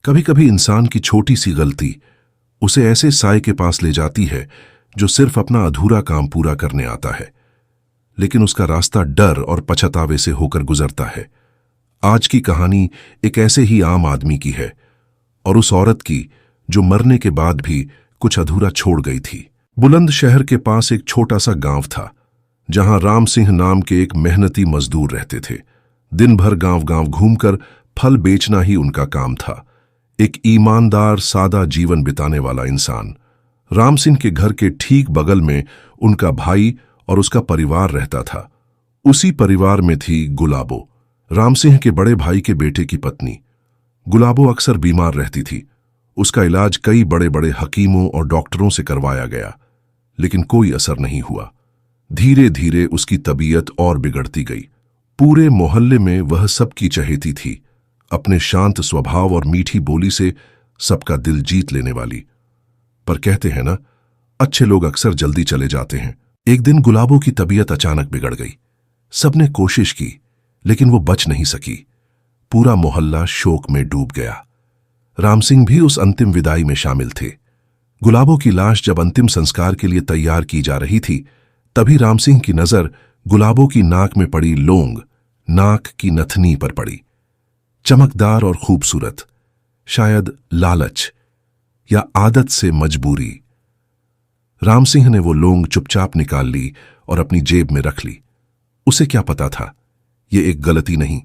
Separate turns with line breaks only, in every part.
कभी कभी इंसान की छोटी सी गलती उसे ऐसे साए के पास ले जाती है जो सिर्फ अपना अधूरा काम पूरा करने आता है, लेकिन उसका रास्ता डर और पछतावे से होकर गुजरता है। आज की कहानी एक ऐसे ही आम आदमी की है, और उस औरत की जो मरने के बाद भी कुछ अधूरा छोड़ गई थी। बुलंदशहर के पास एक छोटा सा गांव था, जहां राम सिंह नाम के एक मेहनती मजदूर रहते थे। दिन भर गांव गांव घूमकर फल बेचना ही उनका काम था। एक ईमानदार सादा जीवन बिताने वाला इंसान। राम सिंह के घर के ठीक बगल में उनका भाई और उसका परिवार रहता था। उसी परिवार में थी गुलाबो, राम सिंह के बड़े भाई के बेटे की पत्नी। गुलाबो अक्सर बीमार रहती थी। उसका इलाज कई बड़े बड़े हकीमों और डॉक्टरों से करवाया गया, लेकिन कोई असर नहीं हुआ। धीरे धीरे उसकी तबीयत और बिगड़ती गई। पूरे मोहल्ले में वह सबकी चहेती थी, अपने शांत स्वभाव और मीठी बोली से सबका दिल जीत लेने वाली। पर कहते हैं ना, अच्छे लोग अक्सर जल्दी चले जाते हैं। एक दिन गुलाबो की तबीयत अचानक बिगड़ गई। सबने कोशिश की, लेकिन वो बच नहीं सकी। पूरा मोहल्ला शोक में डूब गया। राम सिंह भी उस अंतिम विदाई में शामिल थे। गुलाबो की लाश जब अंतिम संस्कार के लिए तैयार की जा रही थी, तभी राम सिंह की नजर गुलाबो की नाक में पड़ी लौंग, नाक की नथनी पर पड़ी। चमकदार और खूबसूरत, शायद लालच या आदत से मजबूरी। राम सिंह ने वो लौंग चुपचाप निकाल ली और अपनी जेब में रख ली। उसे क्या पता था, ये एक गलती नहीं,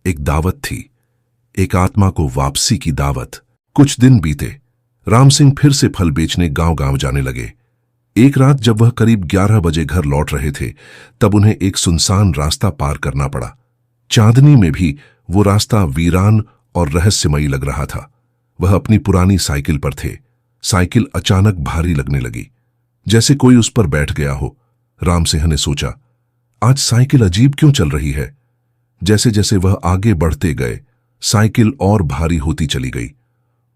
एक दावत थी, एक आत्मा को वापसी की दावत। कुछ दिन बीते। राम सिंह फिर से फल बेचने गांव गांव जाने लगे। एक रात जब वह करीब 11 बजे घर लौट रहे थे, तब उन्हें एक सुनसान रास्ता पार करना पड़ा। चांदनी में भी वो रास्ता वीरान और रहस्यमयी लग रहा था। वह अपनी पुरानी साइकिल पर थे। साइकिल अचानक भारी लगने लगी, जैसे कोई उस पर बैठ गया हो। राम सिंह ने सोचा, आज साइकिल अजीब क्यों चल रही है। जैसे जैसे वह आगे बढ़ते गए, साइकिल और भारी होती चली गई।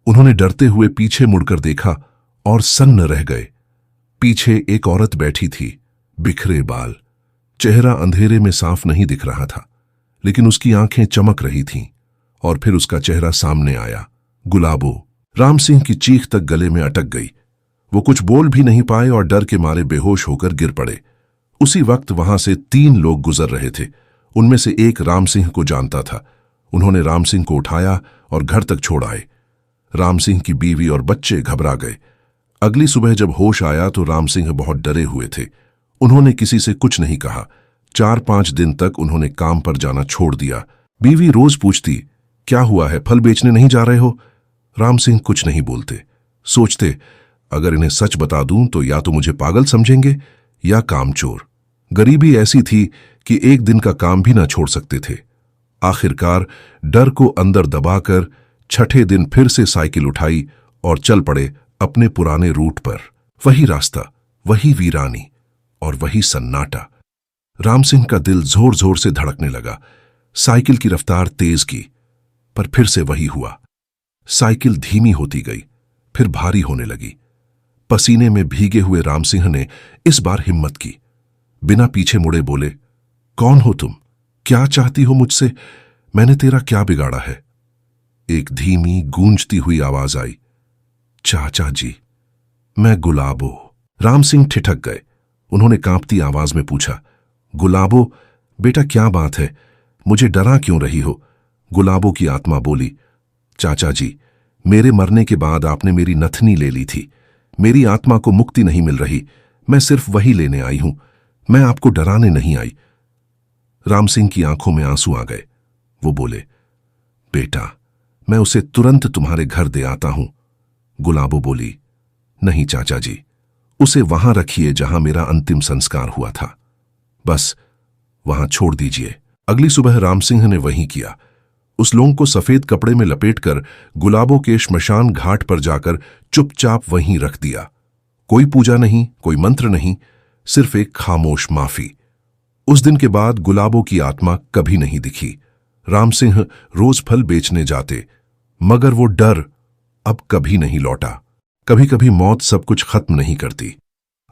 उन्होंने डरते हुए पीछे मुड़कर देखा और सन्न रह गए। पीछे एक औरत बैठी थी, बिखरे बाल, चेहरा अंधेरे में साफ नहीं दिख रहा था, लेकिन उसकी आंखें चमक रही थीं। और फिर उसका चेहरा सामने आया, गुलाबो। राम सिंह की चीख तक गले में अटक गई। वो कुछ बोल भी नहीं पाए और डर के मारे बेहोश होकर गिर पड़े। उसी वक्त वहां से 3 लोग गुजर रहे थे। उनमें से एक राम सिंह को जानता था। उन्होंने राम सिंह को उठाया और घर तक छोड़ आए। राम सिंह की बीवी और बच्चे घबरा गए। अगली सुबह जब होश आया तो राम सिंह बहुत डरे हुए थे। उन्होंने किसी से कुछ नहीं कहा। 4-5 दिन तक उन्होंने काम पर जाना छोड़ दिया। बीवी रोज पूछती, क्या हुआ है, फल बेचने नहीं जा रहे हो। राम सिंह कुछ नहीं बोलते। सोचते, अगर इन्हें सच बता दूं तो या तो मुझे पागल समझेंगे या कामचोर। गरीबी ऐसी थी कि एक दिन का काम भी ना छोड़ सकते थे। आखिरकार डर को अंदर दबाकर 6ठे दिन फिर से साइकिल उठाई और चल पड़े अपने पुराने रूट पर। वही रास्ता, वही वीरानी और वही सन्नाटा। राम सिंह का दिल जोर जोर से धड़कने लगा। साइकिल की रफ्तार तेज की, पर फिर से वही हुआ। साइकिल धीमी होती गई, फिर भारी होने लगी। पसीने में भीगे हुए राम सिंह ने इस बार हिम्मत की। बिना पीछे मुड़े बोले, कौन हो तुम, क्या चाहती हो मुझसे, मैंने तेरा क्या बिगाड़ा है। एक धीमी गूंजती हुई आवाज आई, चाचा जी, मैं गुलाबो। राम सिंह ठिठक गए। उन्होंने कांपती आवाज में पूछा, गुलाबो बेटा, क्या बात है, मुझे डरा क्यों रही हो। गुलाबो की आत्मा बोली, चाचा जी, मेरे मरने के बाद आपने मेरी नथनी ले ली थी। मेरी आत्मा को मुक्ति नहीं मिल रही, मैं सिर्फ वही लेने आई हूं, मैं आपको डराने नहीं आई। राम सिंह की आंखों में आंसू आ गए। वो बोले, बेटा, मैं उसे तुरंत तुम्हारे घर दे आता हूं। गुलाबो बोली, नहीं चाचा जी, उसे वहां रखिए जहां मेरा अंतिम संस्कार हुआ था, बस वहां छोड़ दीजिए। अगली सुबह राम सिंह ने वही किया। उस लौंग को सफेद कपड़े में लपेटकर गुलाबो के श्मशान घाट पर जाकर चुपचाप वहीं रख दिया। कोई पूजा नहीं, कोई मंत्र नहीं, सिर्फ एक खामोश माफी। उस दिन के बाद गुलाबो की आत्मा कभी नहीं दिखी। राम सिंह रोज फल बेचने जाते, मगर वो डर अब कभी नहीं लौटा। कभी कभी मौत सब कुछ खत्म नहीं करती।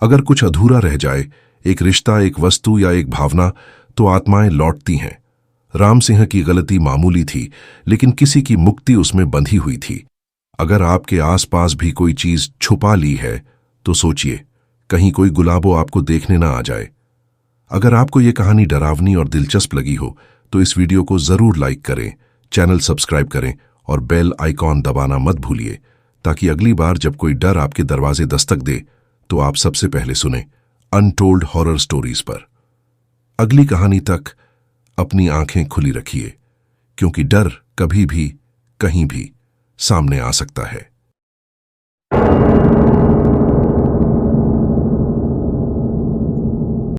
अगर कुछ अधूरा रह जाए, एक रिश्ता, एक वस्तु या एक भावना, तो आत्माएं लौटती हैं। राम सिंह की गलती मामूली थी, लेकिन किसी की मुक्ति उसमें बंधी हुई थी। अगर आपके आसपास भी कोई चीज छुपा ली है तो सोचिए, कहीं कोई गुलाबो आपको देखने ना आ जाए। अगर आपको ये कहानी डरावनी और दिलचस्प लगी हो तो इस वीडियो को जरूर लाइक करें, चैनल सब्सक्राइब करें और बेल आइकॉन दबाना मत भूलिए, ताकि अगली बार जब कोई डर आपके दरवाजे दस्तक दे तो आप सबसे पहले सुने अनटोल्ड हॉरर स्टोरीज पर। अगली कहानी तक अपनी आंखें खुली रखिए, क्योंकि डर कभी भी कहीं भी सामने आ सकता है।